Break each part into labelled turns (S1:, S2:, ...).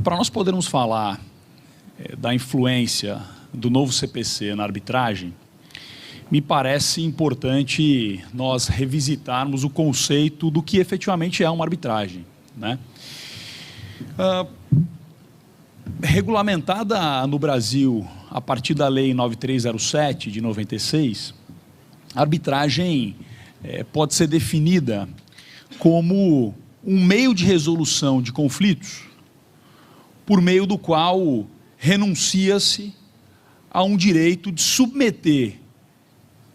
S1: Para nós podermos falar da influência do novo CPC na arbitragem, me parece importante nós revisitarmos o conceito do que efetivamente é uma arbitragem, né? Regulamentada no Brasil a partir da Lei 9307 de 96, a arbitragem pode ser definida como um meio de resolução de conflitos por meio do qual renuncia-se a um direito de submeter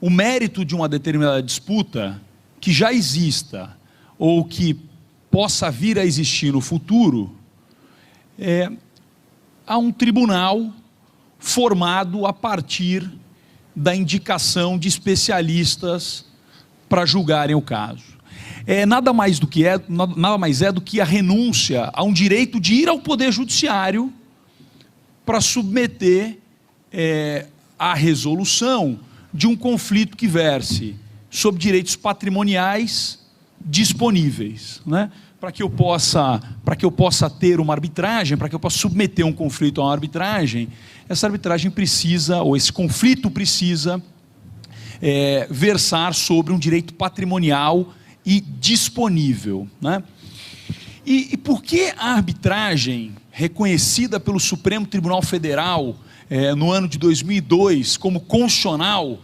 S1: o mérito de uma determinada disputa que já exista ou que possa vir a existir no futuro a um tribunal formado a partir da indicação de especialistas para julgarem o caso. Nada mais é do que a renúncia a um direito de ir ao Poder Judiciário para submeter a resolução de um conflito que verse sobre direitos patrimoniais disponíveis, né? Para que eu possa ter uma arbitragem, para que eu possa submeter um conflito a uma arbitragem, essa arbitragem precisa, ou esse conflito precisa versar sobre um direito patrimonial e disponível, né? E por que a arbitragem, reconhecida pelo Supremo Tribunal Federal no ano de 2002 como constitucional,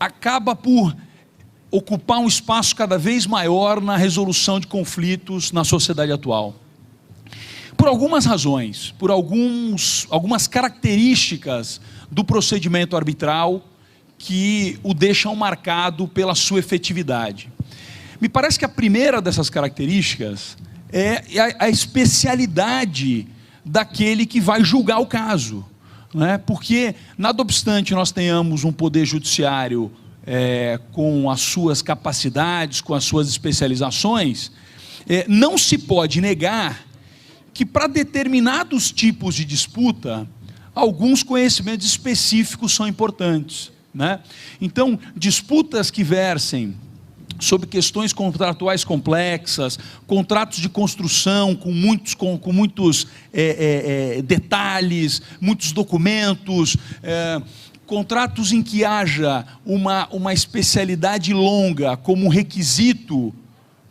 S1: acaba por ocupar um espaço cada vez maior na resolução de conflitos na sociedade atual? Por algumas razões, por algumas características do procedimento arbitral que o deixam marcado pela sua efetividade. Me parece que a primeira dessas características é a especialidade daquele que vai julgar o caso, né? Porque, nada obstante nós tenhamos um poder judiciário com as suas capacidades, com as suas especializações, não se pode negar que para determinados tipos de disputa, alguns conhecimentos específicos são importantes, né? Então, disputas que versem sobre questões contratuais complexas, contratos de construção com muitos detalhes, muitos documentos, contratos em que haja uma especialidade longa como requisito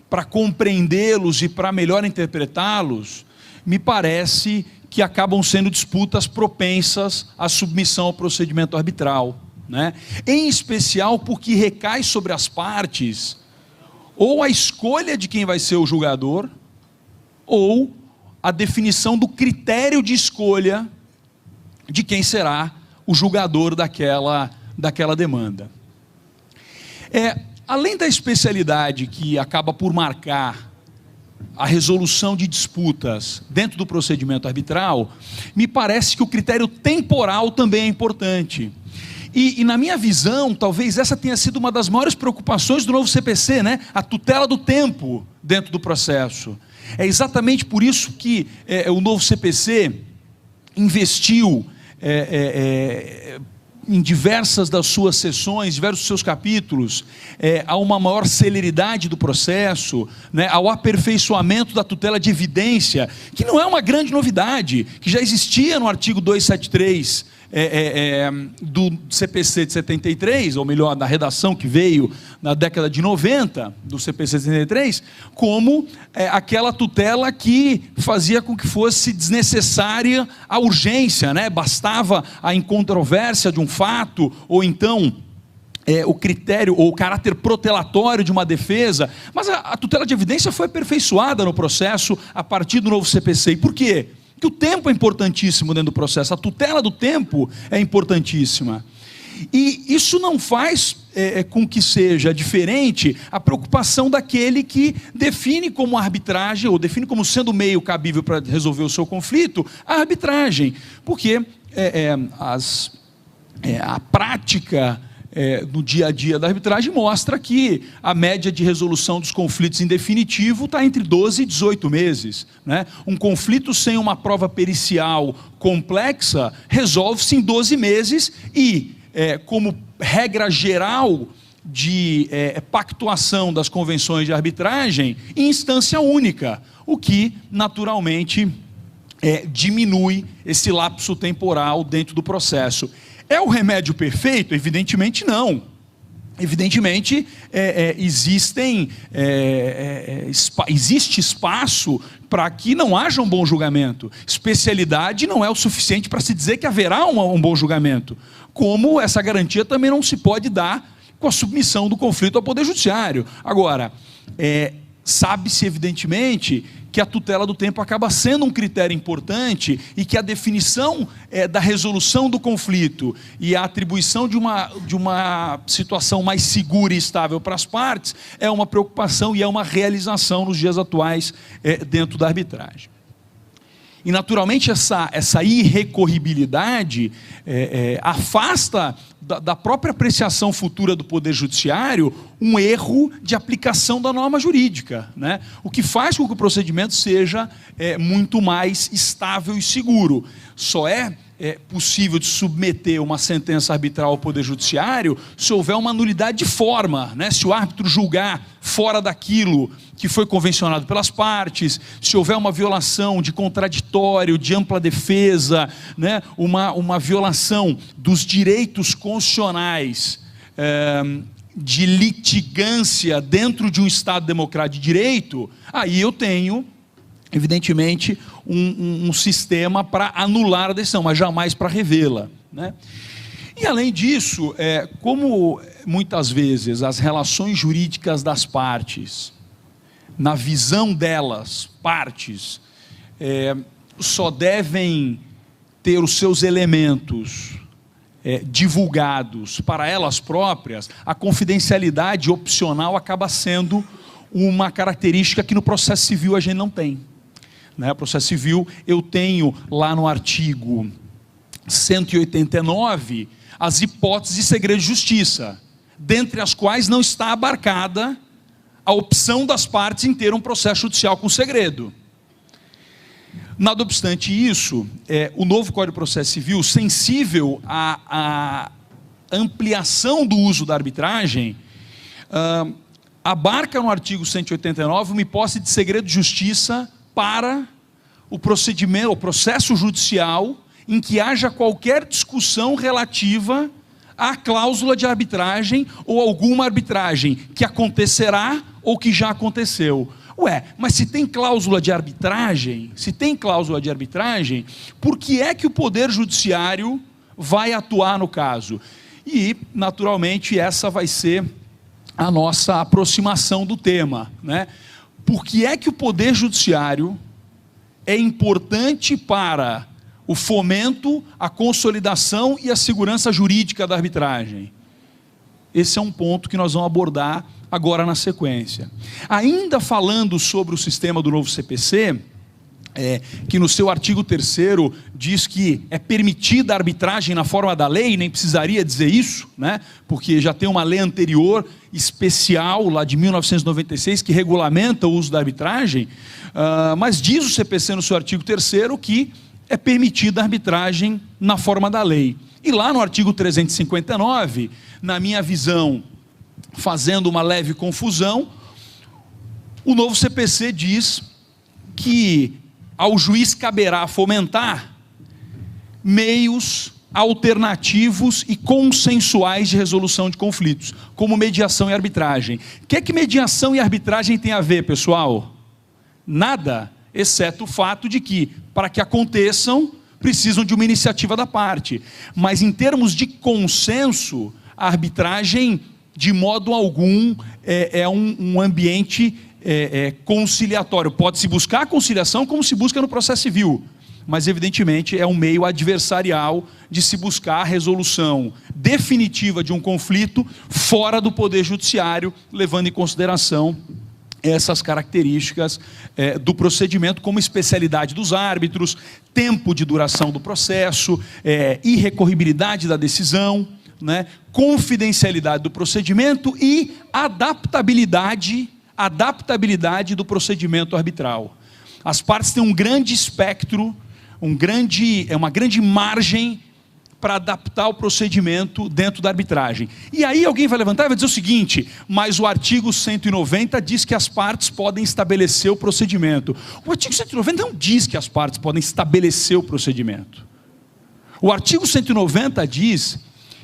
S1: para compreendê-los e para melhor interpretá-los, me parece que acabam sendo disputas propensas à submissão ao procedimento arbitral, né? Em especial porque recai sobre as partes ou a escolha de quem vai ser o julgador ou a definição do critério de escolha de quem será o julgador daquela demanda. Além da especialidade que acaba por marcar a resolução de disputas dentro do procedimento arbitral, me parece que o critério temporal também é importante. E na minha visão, talvez essa tenha sido uma das maiores preocupações do novo CPC, né? A tutela do tempo dentro do processo. É exatamente por isso que o novo CPC investiu em diversas das suas sessões, diversos dos seus capítulos, a uma maior celeridade do processo, né, ao aperfeiçoamento da tutela de evidência, que não é uma grande novidade, que já existia no artigo 273 do CPC de 73, ou melhor, da redação que veio na década de 90, do CPC de 73, como aquela tutela que fazia com que fosse desnecessária a urgência, né? Bastava a incontrovérsia de um fato, ou então o critério ou o caráter protelatório de uma defesa, mas a tutela de evidência foi aperfeiçoada no processo a partir do novo CPC. E por quê? Porque o tempo é importantíssimo dentro do processo, a tutela do tempo é importantíssima. E isso não faz com que seja diferente a preocupação daquele que define como arbitragem, ou define como sendo meio cabível para resolver o seu conflito, a arbitragem. Porque a prática no dia a dia da arbitragem mostra que a média de resolução dos conflitos em definitivo está entre 12 e 18 meses, né? Um conflito sem uma prova pericial complexa resolve-se em 12 meses e, como regra geral, de pactuação das convenções de arbitragem em instância única, o que naturalmente diminui esse lapso temporal dentro do processo. É o remédio perfeito? Evidentemente não. Evidentemente, existe espaço para que não haja um bom julgamento. Especialidade não é o suficiente para se dizer que haverá um bom julgamento. Como essa garantia também não se pode dar com a submissão do conflito ao Poder Judiciário. Agora, sabe-se evidentemente que a tutela do tempo acaba sendo um critério importante e que a definição da resolução do conflito e a atribuição de uma situação mais segura e estável para as partes é uma preocupação e é uma realização nos dias atuais dentro da arbitragem. E naturalmente essa irrecorribilidade afasta da própria apreciação futura do Poder Judiciário um erro de aplicação da norma jurídica, né? O que faz com que o procedimento seja muito mais estável e seguro. Só é possível de submeter uma sentença arbitral ao Poder Judiciário se houver uma nulidade de forma, né? Se o árbitro julgar fora daquilo que foi convencionado pelas partes, se houver uma violação de contraditório, de ampla defesa, né? Uma violação dos direitos constitucionais de litigância dentro de um Estado democrático de direito, aí eu tenho, evidentemente, um sistema para anular a decisão, mas jamais para revê-la, né? E além disso, como muitas vezes as relações jurídicas das partes, na visão delas, partes, só devem ter os seus elementos divulgados para elas próprias, a confidencialidade opcional acaba sendo uma característica que no processo civil a gente não tem. No processo civil eu tenho lá no artigo 189 as hipóteses de segredo de justiça, dentre as quais não está abarcada a opção das partes em ter um processo judicial com segredo. Nada obstante isso, o novo Código de Processo Civil, sensível à ampliação do uso da arbitragem, abarca no artigo 189 uma hipótese de segredo de justiça para o procedimento, o processo judicial em que haja qualquer discussão relativa à cláusula de arbitragem ou alguma arbitragem que acontecerá ou que já aconteceu. Mas se tem cláusula de arbitragem, por que é que o Poder Judiciário vai atuar no caso? E, naturalmente, essa vai ser a nossa aproximação do tema, né? Por que é que o Poder Judiciário é importante para o fomento, a consolidação e a segurança jurídica da arbitragem? Esse é um ponto que nós vamos abordar agora na sequência. Ainda falando sobre o sistema do novo CPC, que no seu artigo 3º diz que é permitida a arbitragem na forma da lei, nem precisaria dizer isso, né? Porque já tem uma lei anterior, especial, lá de 1996, que regulamenta o uso da arbitragem, mas diz o CPC no seu artigo 3º que é permitida a arbitragem na forma da lei. E lá no artigo 359, na minha visão, fazendo uma leve confusão, o novo CPC diz que ao juiz caberá fomentar meios alternativos e consensuais de resolução de conflitos, como mediação e arbitragem. O que mediação e arbitragem tem a ver, pessoal? Nada, exceto o fato de que, para que aconteçam, precisam de uma iniciativa da parte. Mas em termos de consenso, a arbitragem, de modo algum, é um ambiente conciliatório. Pode-se buscar a conciliação como se busca no processo civil, mas evidentemente é um meio adversarial de se buscar a resolução definitiva de um conflito fora do Poder Judiciário, levando em consideração essas características do procedimento, como especialidade dos árbitros, tempo de duração do processo, irrecorribilidade da decisão, né, confidencialidade do procedimento e adaptabilidade do procedimento arbitral. As partes têm um grande espectro, uma grande margem para adaptar o procedimento dentro da arbitragem. E aí alguém vai levantar e vai dizer o seguinte: mas o artigo 190 diz que as partes podem estabelecer o procedimento. O artigo 190 não diz que as partes podem estabelecer o procedimento. O artigo 190 diz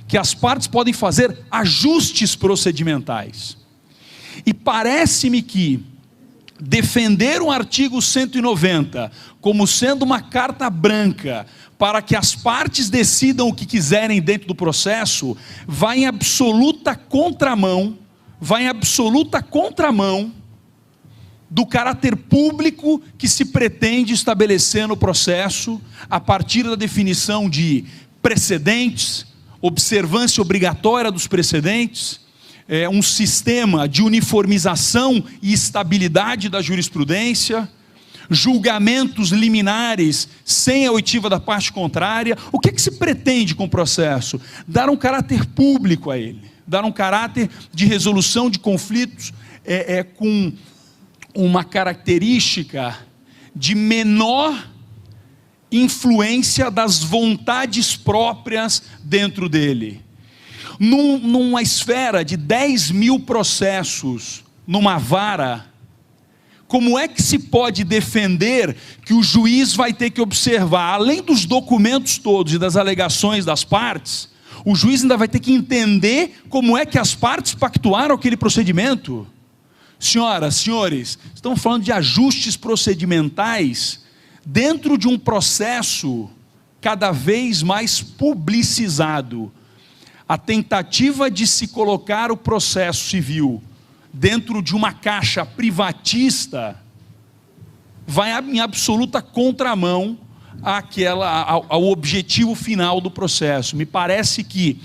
S1: que as partes podem fazer ajustes procedimentais. E parece-me que defender um artigo 190 como sendo uma carta branca para que as partes decidam o que quiserem dentro do processo, vai em absoluta contramão do caráter público que se pretende estabelecer no processo, a partir da definição de precedentes, observância obrigatória dos precedentes, um sistema de uniformização e estabilidade da jurisprudência, julgamentos liminares sem a oitiva da parte contrária. O que se pretende com o processo? Dar um caráter público a ele, dar um caráter de resolução de conflitos com uma característica de menor influência das vontades próprias dentro dele. Numa esfera de 10 mil processos, numa vara, como é que se pode defender que o juiz vai ter que observar, além dos documentos todos e das alegações das partes, o juiz ainda vai ter que entender como é que as partes pactuaram aquele procedimento? Senhoras, senhores, estamos falando de ajustes procedimentais dentro de um processo cada vez mais publicizado. A tentativa de se colocar o processo civil dentro de uma caixa privatista vai em absoluta contramão ao objetivo final do processo. Me parece que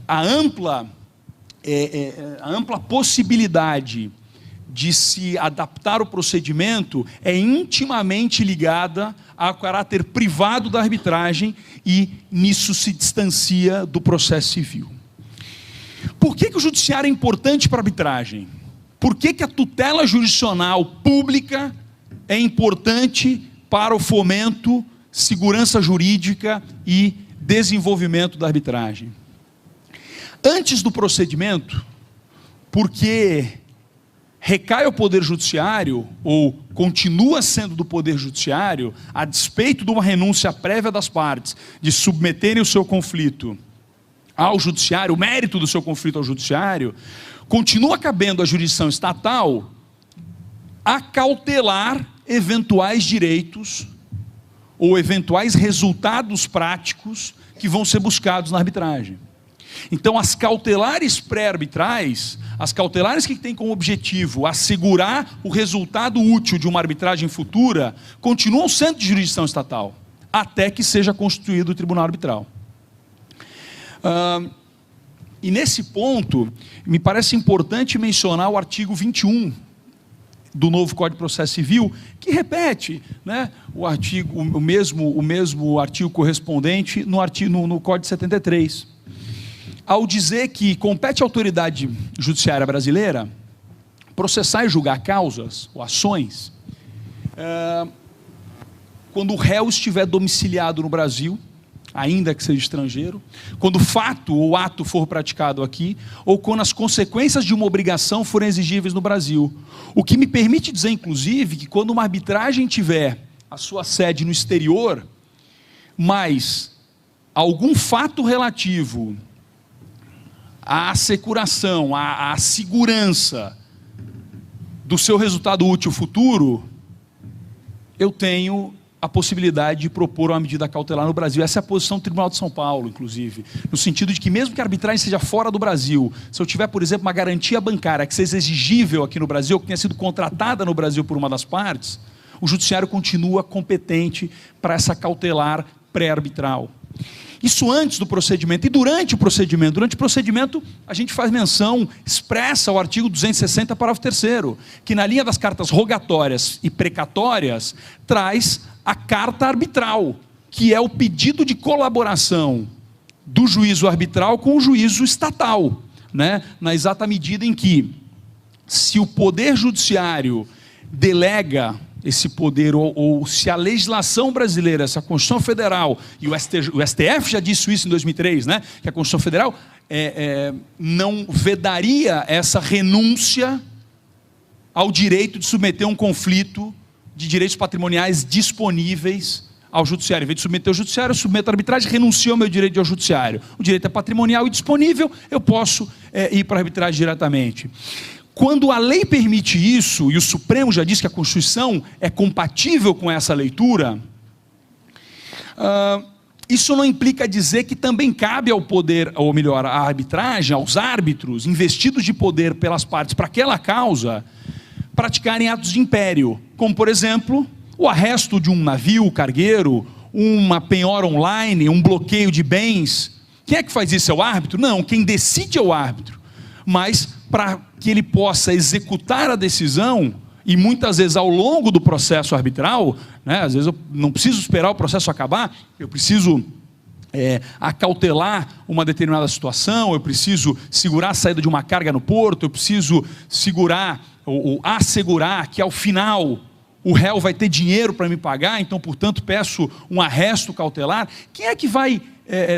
S1: a ampla possibilidade de se adaptar o procedimento é intimamente ligada ao caráter privado da arbitragem, e nisso se distancia do processo civil. Por que o judiciário é importante para a arbitragem? Por que a tutela jurisdicional pública é importante para o fomento, segurança jurídica e desenvolvimento da arbitragem? Antes do procedimento, porque recai ao Poder Judiciário, ou continua sendo do Poder Judiciário, a despeito de uma renúncia prévia das partes, de submeterem o seu conflito ao Judiciário, o mérito do seu conflito ao Judiciário, continua cabendo à jurisdição estatal acautelar eventuais direitos ou eventuais resultados práticos que vão ser buscados na arbitragem. Então, as cautelares pré-arbitrais, as cautelares que têm como objetivo assegurar o resultado útil de uma arbitragem futura, continuam sendo de jurisdição estatal, até que seja constituído o tribunal arbitral. E nesse ponto, me parece importante mencionar o artigo 21 do novo Código de Processo Civil, que repete, né, o mesmo artigo correspondente no Código de 73. Ao dizer que compete à autoridade judiciária brasileira processar e julgar causas ou ações quando o réu estiver domiciliado no Brasil, ainda que seja estrangeiro, quando o fato ou ato for praticado aqui, ou quando as consequências de uma obrigação forem exigíveis no Brasil. O que me permite dizer, inclusive, que quando uma arbitragem tiver a sua sede no exterior, mas algum fato relativo à assecuração, à segurança do seu resultado útil futuro, eu tenho a possibilidade de propor uma medida cautelar no Brasil. Essa é a posição do Tribunal de São Paulo, inclusive, no sentido de que mesmo que a arbitragem seja fora do Brasil, se eu tiver, por exemplo, uma garantia bancária que seja exigível aqui no Brasil, que tenha sido contratada no Brasil por uma das partes, o judiciário continua competente para essa cautelar pré-arbitral. Isso antes do procedimento. E durante o procedimento? Durante o procedimento, a gente faz menção expressa ao artigo 260, parágrafo 3º, que na linha das cartas rogatórias e precatórias, traz a carta arbitral, que é o pedido de colaboração do juízo arbitral com o juízo estatal, né? Na exata medida em que, se o Poder Judiciário delega esse poder, ou se a legislação brasileira, se a Constituição Federal, e o STF já disse isso em 2003, né, que a Constituição Federal não vedaria essa renúncia ao direito de submeter um conflito de direitos patrimoniais disponíveis ao judiciário. Em vez de submeter ao judiciário, eu submeto à arbitragem, renuncio ao meu direito ao judiciário. O direito é patrimonial e disponível, eu posso ir para a arbitragem diretamente. Quando a lei permite isso, e o Supremo já disse que a Constituição é compatível com essa leitura, isso não implica dizer que também cabe ao poder, ou melhor, à arbitragem, aos árbitros, investidos de poder pelas partes para aquela causa, praticarem atos de império, como, por exemplo, o arresto de um navio cargueiro, uma penhora online, um bloqueio de bens. Quem é que faz isso? É o árbitro? Não, quem decide é o árbitro. Mas, para que ele possa executar a decisão, e muitas vezes ao longo do processo arbitral, né, às vezes eu não preciso esperar o processo acabar, eu preciso acautelar uma determinada situação, eu preciso segurar a saída de uma carga no porto, eu preciso segurar ou assegurar que ao final o réu vai ter dinheiro para me pagar, então portanto peço um arresto cautelar. Quem é que vai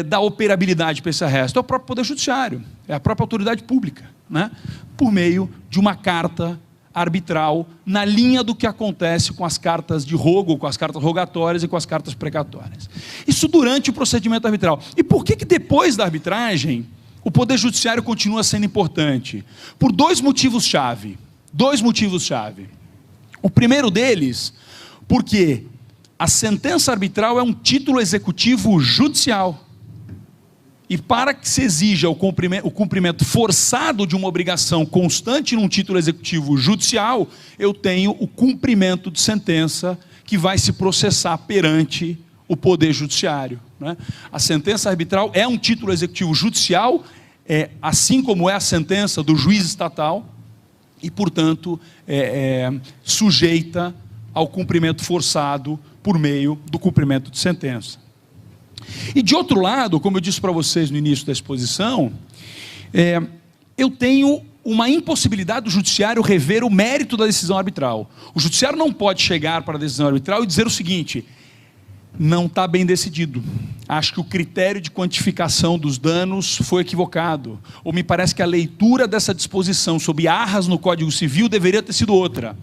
S1: dar operabilidade para esse arresto? É o próprio Poder Judiciário, é a própria autoridade pública, né? Por meio de uma carta arbitral, na linha do que acontece com as cartas de rogo, com as cartas rogatórias e com as cartas precatórias. Isso durante o procedimento arbitral. E por que depois da arbitragem o Poder Judiciário continua sendo importante? Por dois motivos-chave. O primeiro deles, porque a sentença arbitral é um título executivo judicial. E para que se exija o cumprimento forçado de uma obrigação constante num título executivo judicial, eu tenho o cumprimento de sentença que vai se processar perante o Poder Judiciário, né? A sentença arbitral é um título executivo judicial, assim como é a sentença do juiz estatal, e, portanto, sujeita ao cumprimento forçado por meio do cumprimento de sentença. E, de outro lado, como eu disse para vocês no início da exposição, eu tenho uma impossibilidade do judiciário rever o mérito da decisão arbitral. O judiciário não pode chegar para a decisão arbitral e dizer o seguinte: não está bem decidido, acho que o critério de quantificação dos danos foi equivocado, ou me parece que a leitura dessa disposição sobre arras no Código Civil deveria ter sido outra.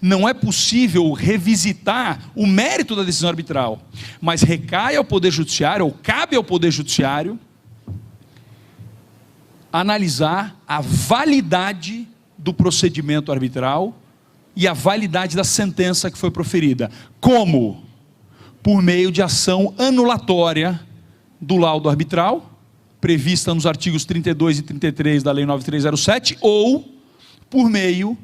S1: Não é possível revisitar o mérito da decisão arbitral, mas recai ao Poder Judiciário, ou cabe ao Poder Judiciário, analisar a validade do procedimento arbitral e a validade da sentença que foi proferida. Como? Por meio de ação anulatória do laudo arbitral, prevista nos artigos 32 e 33 da Lei 9307, ou por meio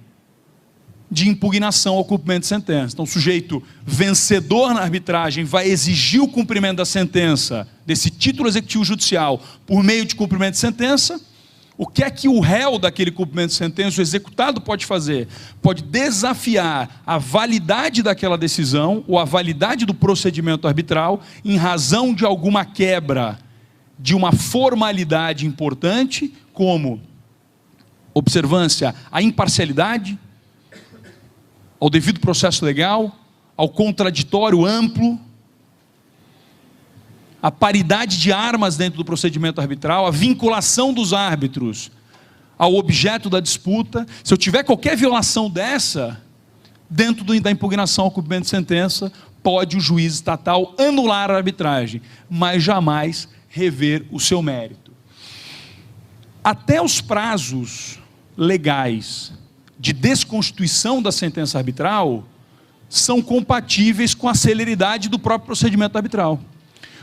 S1: de impugnação ao cumprimento de sentença. Então, o sujeito vencedor na arbitragem vai exigir o cumprimento da sentença, desse título executivo judicial, por meio de cumprimento de sentença. O que é que o réu daquele cumprimento de sentença, o executado, pode fazer? Pode desafiar a validade daquela decisão, ou a validade do procedimento arbitral, em razão de alguma quebra de uma formalidade importante, como observância à imparcialidade, ao devido processo legal, ao contraditório amplo, a paridade de armas dentro do procedimento arbitral, a vinculação dos árbitros ao objeto da disputa. Se eu tiver qualquer violação dessa, dentro da impugnação ao cumprimento de sentença, pode o juiz estatal anular a arbitragem, mas jamais rever o seu mérito. Até os prazos legais de desconstituição da sentença arbitral são compatíveis com a celeridade do próprio procedimento arbitral.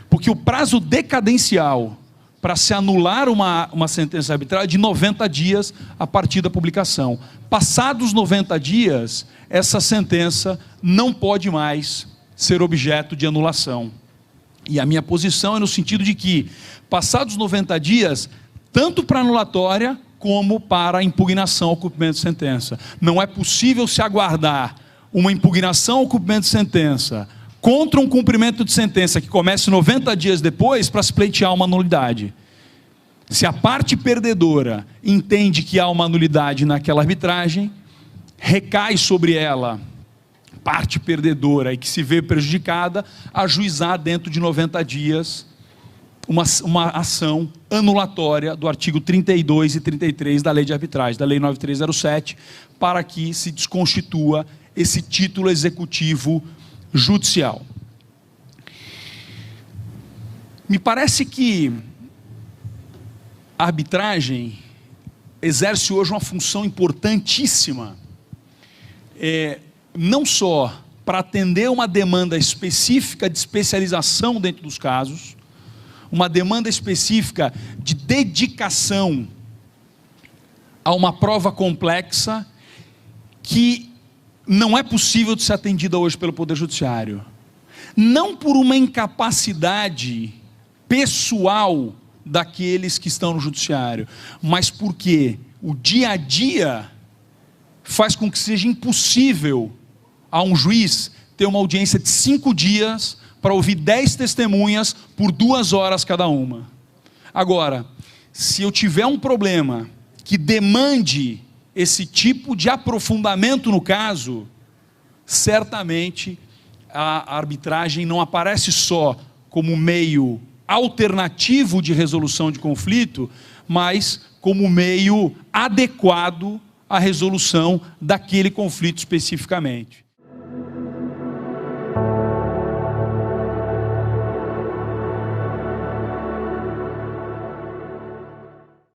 S1: Porque o prazo decadencial para se anular uma sentença arbitral é de 90 dias a partir da publicação. Passados 90 dias, essa sentença não pode mais ser objeto de anulação. E a minha posição é no sentido de que, passados 90 dias, tanto para anulatória como para a impugnação ao cumprimento de sentença. Não é possível se aguardar uma impugnação ao cumprimento de sentença contra um cumprimento de sentença que comece 90 dias depois para se pleitear uma nulidade. Se a parte perdedora entende que há uma nulidade naquela arbitragem, recai sobre ela parte perdedora e que se vê prejudicada, ajuizar dentro de 90 dias uma ação anulatória do artigo 32 e 33 da Lei de Arbitragem, da Lei 9307, para que se desconstitua esse título executivo judicial. Me parece que a arbitragem exerce hoje uma função importantíssima, não só para atender uma demanda específica de especialização dentro dos casos, uma demanda específica de dedicação a uma prova complexa que não é possível de ser atendida hoje pelo Poder Judiciário. Não por uma incapacidade pessoal daqueles que estão no Judiciário, mas porque o dia a dia faz com que seja impossível a um juiz ter uma audiência de 5 dias para ouvir 10 testemunhas por 2 horas cada uma. Agora, se eu tiver um problema que demande esse tipo de aprofundamento no caso, certamente a arbitragem não aparece só como meio alternativo de resolução de conflito, mas como meio adequado à resolução daquele conflito especificamente.